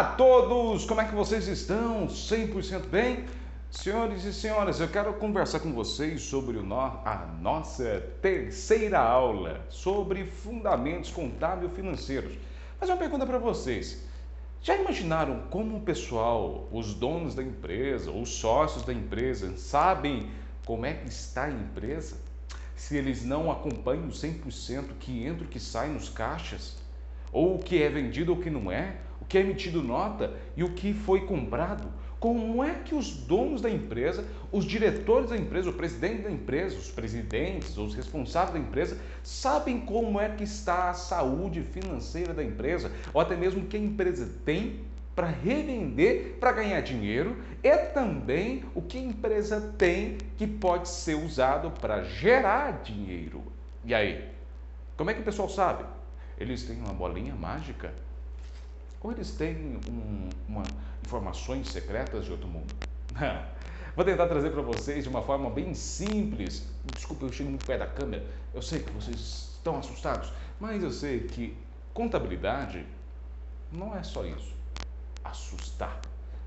Olá a todos, como é que vocês estão? 100% bem? Senhores e senhoras, eu quero conversar com vocês sobre a nossa terceira aula sobre fundamentos contábil-financeiros. Fazer uma pergunta para vocês. Já imaginaram como o pessoal, os donos da empresa, os sócios da empresa, sabem como é que está a empresa? Se eles não acompanham 100% o que entra e o que sai nos caixas? Ou o que é vendido ou o que não é? O que é emitido nota e o que foi comprado? Como é que os donos da empresa, os diretores da empresa, o presidente da empresa, os presidentes, os responsáveis da empresa, sabem como é que está a saúde financeira da empresa, ou até mesmo o que a empresa tem para revender, para ganhar dinheiro, e também o que a empresa tem que pode ser usado para gerar dinheiro. E aí, como é que o pessoal sabe? Eles têm uma bolinha mágica? Ou eles têm informações secretas de outro mundo? Vou tentar trazer para vocês de uma forma bem simples. Desculpa, eu chego muito perto da câmera. Eu sei que vocês estão assustados, mas eu sei que contabilidade não é só isso. Assustar.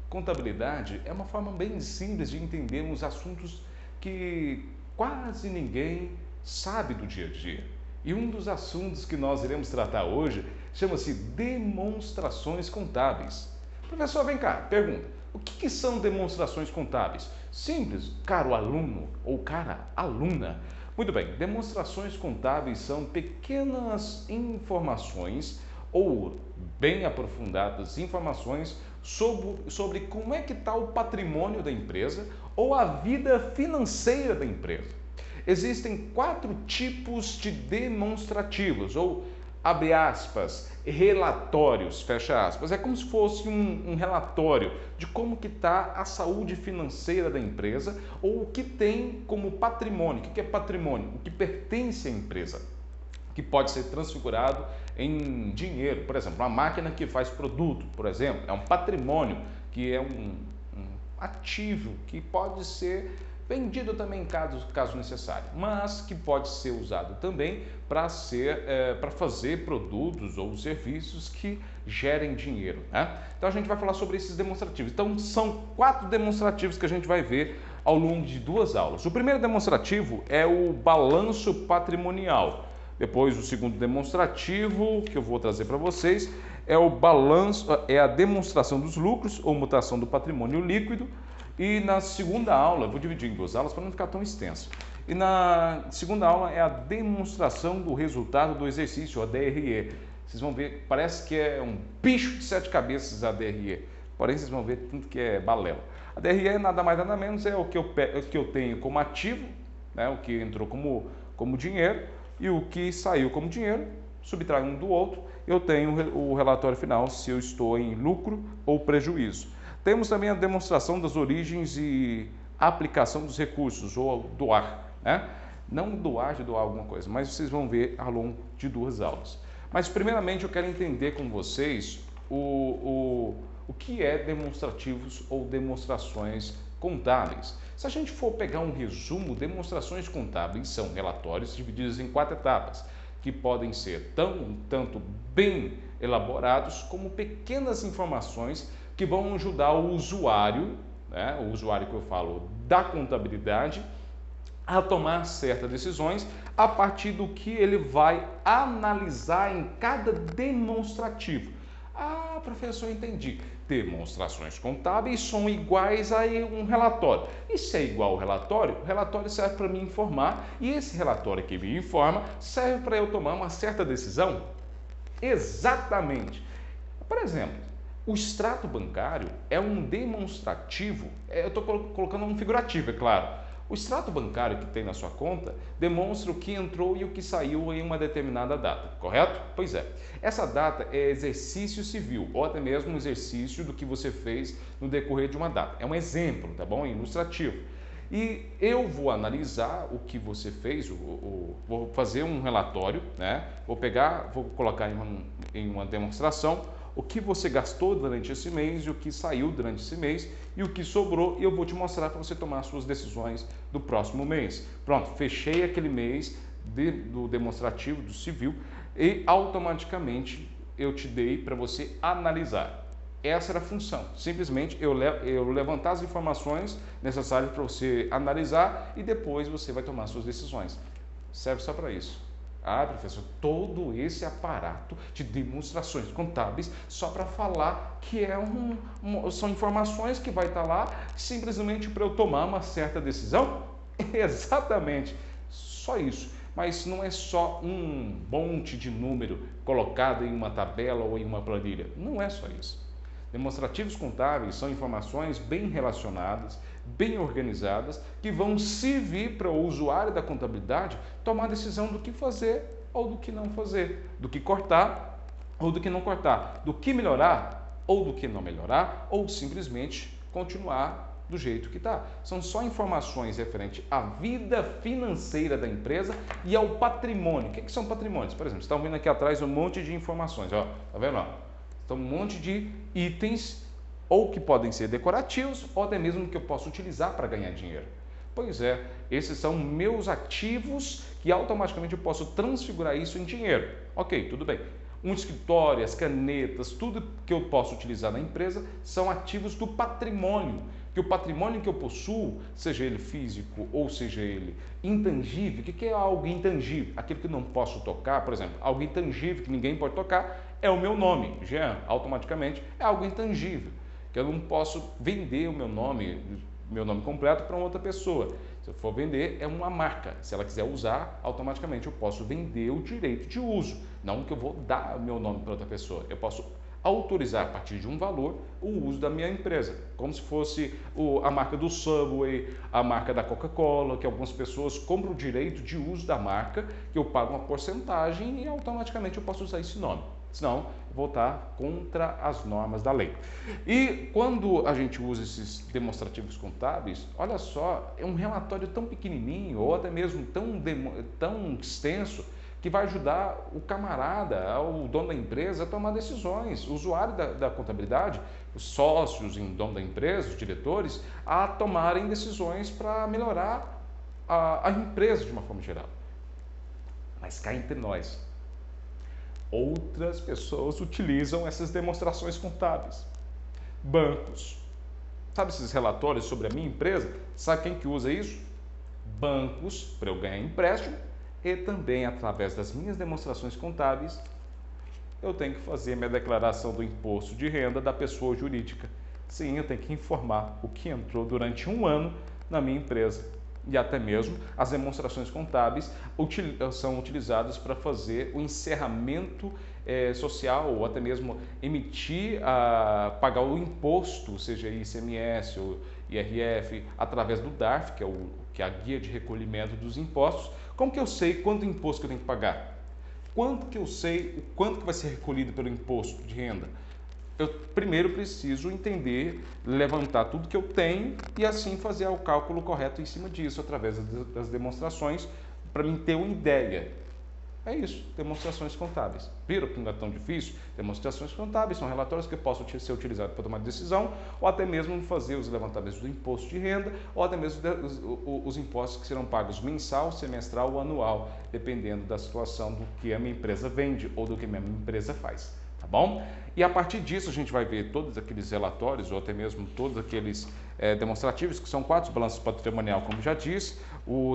Contabilidade é uma forma bem simples de entendermos assuntos que quase ninguém sabe do dia a dia. E um dos assuntos que nós iremos tratar hoje chama-se demonstrações contábeis. Professor, vem cá, pergunta. O que são demonstrações contábeis? Simples, caro aluno ou cara aluna. Muito bem, demonstrações contábeis são pequenas informações ou bem aprofundadas informações sobre como é que está o patrimônio da empresa ou a vida financeira da empresa. Existem 4 tipos de demonstrativos, ou, abre aspas, relatórios, fecha aspas. É como se fosse um relatório de como que está a saúde financeira da empresa ou o que tem como patrimônio. O que é patrimônio? O que pertence à empresa, que pode ser transfigurado em dinheiro. Por exemplo, uma máquina que faz produto, por exemplo, é um patrimônio, que é um ativo que pode ser vendido também caso necessário, mas que pode ser usado também para fazer produtos ou serviços que gerem dinheiro, né? Então a gente vai falar sobre esses demonstrativos. Então são 4 demonstrativos que a gente vai ver ao longo de 2 aulas. O primeiro demonstrativo é o balanço patrimonial. Depois o segundo demonstrativo que eu vou trazer para vocês é o balanço, é a demonstração dos lucros ou mutação do patrimônio líquido. E na segunda aula, vou dividir em 2 aulas para não ficar tão extenso. E na segunda aula é a demonstração do resultado do exercício, a DRE. Vocês vão ver, parece que é um bicho de 7 cabeças a DRE, porém vocês vão ver tanto que é balela. A DRE nada mais nada menos é o que eu tenho como ativo, né, o que entrou como dinheiro e o que saiu como dinheiro, subtrai um do outro, eu tenho o relatório final se eu estou em lucro ou prejuízo. Temos também a demonstração das origens e aplicação dos recursos, ou doar, né? Não doar de doar alguma coisa, mas vocês vão ver ao longo de 2 aulas. Mas primeiramente eu quero entender com vocês o que é demonstrativos ou demonstrações contábeis. Se a gente for pegar um resumo, demonstrações contábeis são relatórios divididos em 4 etapas, que podem ser tanto bem elaborados como pequenas informações que vão ajudar o usuário, né, o usuário que eu falo da contabilidade, a tomar certas decisões a partir do que ele vai analisar em cada demonstrativo. Ah, professor, entendi. Demonstrações contábeis são iguais a um relatório. E se é igual ao relatório, o relatório serve para me informar e esse relatório que me informa serve para eu tomar uma certa decisão? Exatamente. Por exemplo, o extrato bancário é um demonstrativo, eu estou colocando um figurativo, é claro. O extrato bancário que tem na sua conta demonstra o que entrou e o que saiu em uma determinada data, correto? Pois é. Essa data é exercício civil, ou até mesmo um exercício do que você fez no decorrer de uma data. É um exemplo, tá bom? É ilustrativo. E eu vou analisar o que você fez, vou fazer um relatório, né? Vou colocar em uma demonstração o que você gastou durante esse mês e o que saiu durante esse mês e o que sobrou, e eu vou te mostrar para você tomar as suas decisões do próximo mês. Pronto, fechei aquele mês do demonstrativo, do civil, e automaticamente eu te dei para você analisar. Essa era a função, simplesmente eu levantar as informações necessárias para você analisar e depois você vai tomar suas decisões. Serve só para isso. Ah, professor, todo esse aparato de demonstrações contábeis só para falar que são informações que vai estar lá simplesmente para eu tomar uma certa decisão? Exatamente, só isso. Mas não é só um monte de número colocado em uma tabela ou em uma planilha. Não é só isso. Demonstrativos contábeis são informações bem relacionadas, bem organizadas, que vão servir para o usuário da contabilidade tomar a decisão do que fazer ou do que não fazer, do que cortar ou do que não cortar, do que melhorar ou do que não melhorar, ou simplesmente continuar do jeito que está. São só informações referentes à vida financeira da empresa e ao patrimônio. O que são patrimônios? Por exemplo, vocês estão vendo aqui atrás um monte de informações, ó, tá vendo? Ó? Então, um monte de itens, ou que podem ser decorativos, ou até mesmo que eu posso utilizar para ganhar dinheiro. Pois é, esses são meus ativos que automaticamente eu posso transfigurar isso em dinheiro. Ok, tudo bem. Um escritório, as canetas, tudo que eu posso utilizar na empresa são ativos do patrimônio. Que o patrimônio que eu possuo, seja ele físico ou seja ele intangível, o que é algo intangível? Aquilo que não posso tocar, por exemplo, algo intangível que ninguém pode tocar é o meu nome. Jean, automaticamente, é algo intangível, que eu não posso vender o meu nome completo para outra pessoa. Se eu for vender, é uma marca. Se ela quiser usar, automaticamente eu posso vender o direito de uso. Não que eu vou dar o meu nome para outra pessoa. Eu posso autorizar a partir de um valor o uso da minha empresa, como se fosse a marca do Subway, a marca da Coca-Cola, que algumas pessoas compram o direito de uso da marca, que eu pago uma porcentagem e automaticamente eu posso usar esse nome. Senão, eu vou estar contra as normas da lei. E quando a gente usa esses demonstrativos contábeis, olha só, é um relatório tão pequenininho ou até mesmo tão extenso que vai ajudar o camarada, o dono da empresa a tomar decisões, o usuário da contabilidade, os sócios em dono da empresa, os diretores, a tomarem decisões para melhorar a empresa de uma forma geral. Mas cá entre nós, outras pessoas utilizam essas demonstrações contábeis. Bancos. Sabe esses relatórios sobre a minha empresa? Sabe quem que usa isso? Bancos, para eu ganhar empréstimo, e também através das minhas demonstrações contábeis, eu tenho que fazer minha declaração do imposto de renda da pessoa jurídica. Sim, eu tenho que informar o que entrou durante um ano na minha empresa. E até mesmo as demonstrações contábeis são utilizadas para fazer o encerramento social ou até mesmo pagar o imposto, seja ICMS ou IRF, através do DARF, que é a guia de recolhimento dos impostos. Como que eu sei quanto imposto que eu tenho que pagar? Quanto que eu sei o quanto que vai ser recolhido pelo imposto de renda? Eu primeiro preciso entender, levantar tudo que eu tenho e assim fazer o cálculo correto em cima disso, através das demonstrações, para mim ter uma ideia. É isso, demonstrações contábeis. Viram que não é tão difícil? Demonstrações contábeis são relatórios que possam ser utilizados para tomar decisão, ou até mesmo fazer os levantamentos do imposto de renda, ou até mesmo os impostos que serão pagos mensal, semestral ou anual, dependendo da situação do que a minha empresa vende ou do que a minha empresa faz. Tá bom? E a partir disso a gente vai ver todos aqueles relatórios, ou até mesmo todos aqueles demonstrativos, que são 4 balanços patrimonial, como já disse,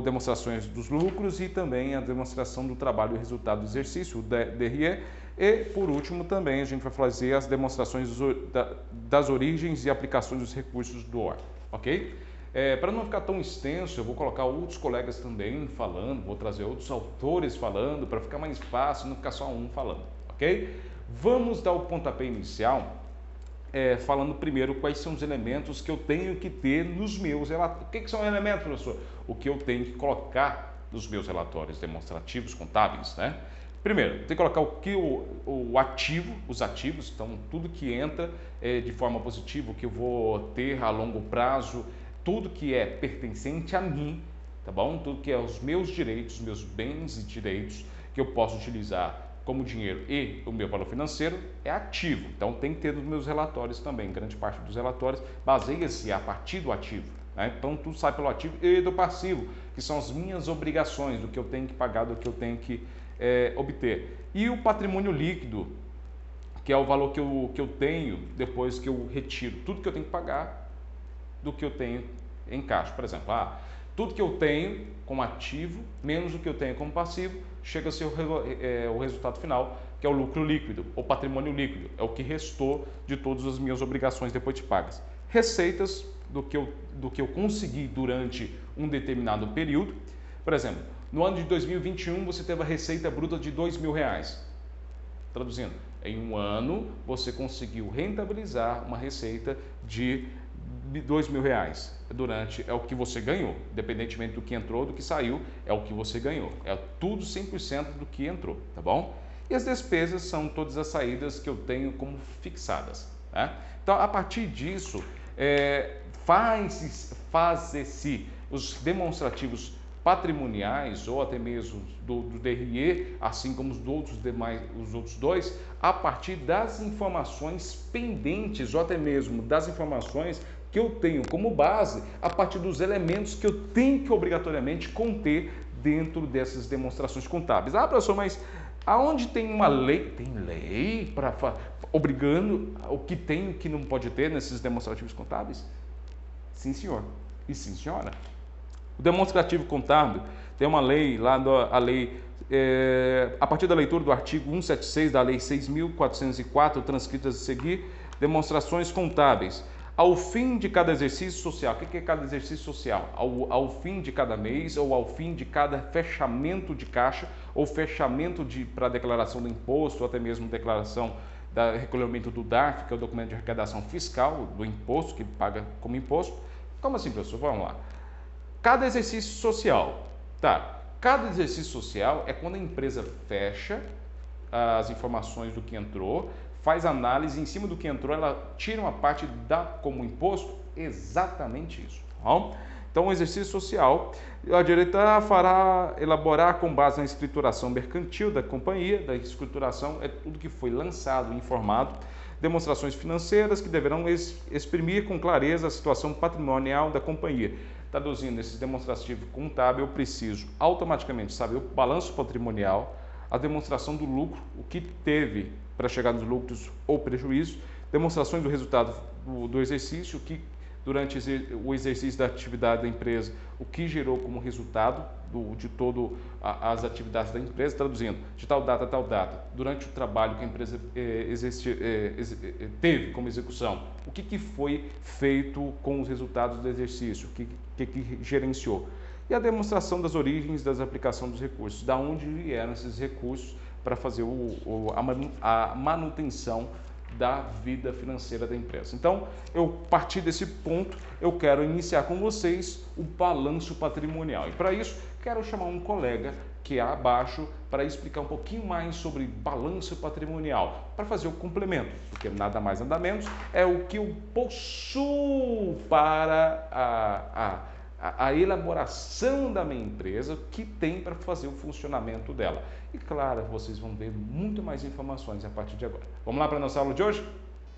demonstrações dos lucros e também a demonstração do trabalho e resultado do exercício, o DRE, e por último também a gente vai fazer as demonstrações das origens e aplicações dos recursos do OR, ok? Para não ficar tão extenso, eu vou colocar outros colegas também falando, vou trazer outros autores falando, para ficar mais fácil, não ficar só um falando, ok? Vamos dar o pontapé inicial, falando primeiro quais são os elementos que eu tenho que ter nos meus relatórios. O que são elementos, professor? O que eu tenho que colocar nos meus relatórios demonstrativos contábeis, né? Primeiro, tem que colocar o ativo, os ativos, então tudo que entra de forma positiva, o que eu vou ter a longo prazo, tudo que é pertencente a mim, tá bom? Tudo que é os meus direitos, meus bens e direitos que eu posso utilizar como dinheiro e o meu valor financeiro é ativo. Então tem que ter nos meus relatórios também. Grande parte dos relatórios baseia-se a partir do ativo, né? Então tudo sai pelo ativo e do passivo, que são as minhas obrigações, do que eu tenho que pagar, do que eu tenho que obter. E o patrimônio líquido, que é o valor que eu tenho depois que eu retiro tudo que eu tenho que pagar do que eu tenho em caixa. Por exemplo, tudo que eu tenho como ativo, menos o que eu tenho como passivo, chega a ser o resultado final, que é o lucro líquido, ou patrimônio líquido. É o que restou de todas as minhas obrigações depois de pagas. Receitas do que eu consegui durante um determinado período. Por exemplo, no ano de 2021 você teve a receita bruta de R$2.000. Traduzindo, em um ano você conseguiu rentabilizar uma receita de R$2.000 é o que você ganhou, independentemente do que entrou, do que saiu, é o que você ganhou. É tudo 100% do que entrou, tá bom? E as despesas são todas as saídas que eu tenho como fixadas, né? Então, a partir disso, faz-se os demonstrativos patrimoniais ou até mesmo do DRE, assim como os outros dois, a partir das informações pendentes ou até mesmo das informações que eu tenho como base, a partir dos elementos que eu tenho que obrigatoriamente conter dentro dessas demonstrações contábeis. Professor, mas aonde tem uma lei? Tem lei para obrigando o que tem e o que não pode ter nesses demonstrativos contábeis? Sim, senhor. E sim, senhora. O demonstrativo contábil tem uma lei, a partir da leitura do artigo 176 da Lei 6.404, transcritas a seguir, demonstrações contábeis. Ao fim de cada exercício social, o que é cada exercício social? Ao fim de cada mês ou ao fim de cada fechamento de caixa ou fechamento para a declaração do imposto ou até mesmo declaração do recolhimento do DARF, que é o documento de arrecadação fiscal do imposto, que paga como imposto. Como assim, professor? Vamos lá. Cada exercício social, cada exercício social é quando a empresa fecha as informações do que entrou, faz análise em cima do que entrou, ela tira uma parte dá como imposto, exatamente isso. Bom? Então, o exercício social, a direita fará elaborar com base na escrituração mercantil da companhia, da escrituração é tudo que foi lançado, informado, demonstrações financeiras que deverão exprimir com clareza a situação patrimonial da companhia. Traduzindo esse demonstrativo contábil, eu preciso automaticamente saber o balanço patrimonial, a demonstração do lucro, o que teve para chegar nos lucros ou prejuízos, demonstrações do resultado do exercício, que durante o exercício da atividade da empresa, o que gerou como resultado de todas as atividades da empresa, traduzindo, de tal data a tal data, durante o trabalho que a empresa teve como execução, o que foi feito com os resultados do exercício, o que gerenciou. E a demonstração das origens das aplicações dos recursos, da onde vieram esses recursos para fazer a manutenção da vida financeira da empresa. Então, a partir desse ponto, eu quero iniciar com vocês o balanço patrimonial. E para isso, quero chamar um colega que é abaixo para explicar um pouquinho mais sobre balanço patrimonial, para fazer o complemento, porque nada mais nada menos é o que eu possuo para a elaboração da minha empresa, que tem para fazer o funcionamento dela. E claro, vocês vão ver muito mais informações a partir de agora. Vamos lá para a nossa aula de hoje?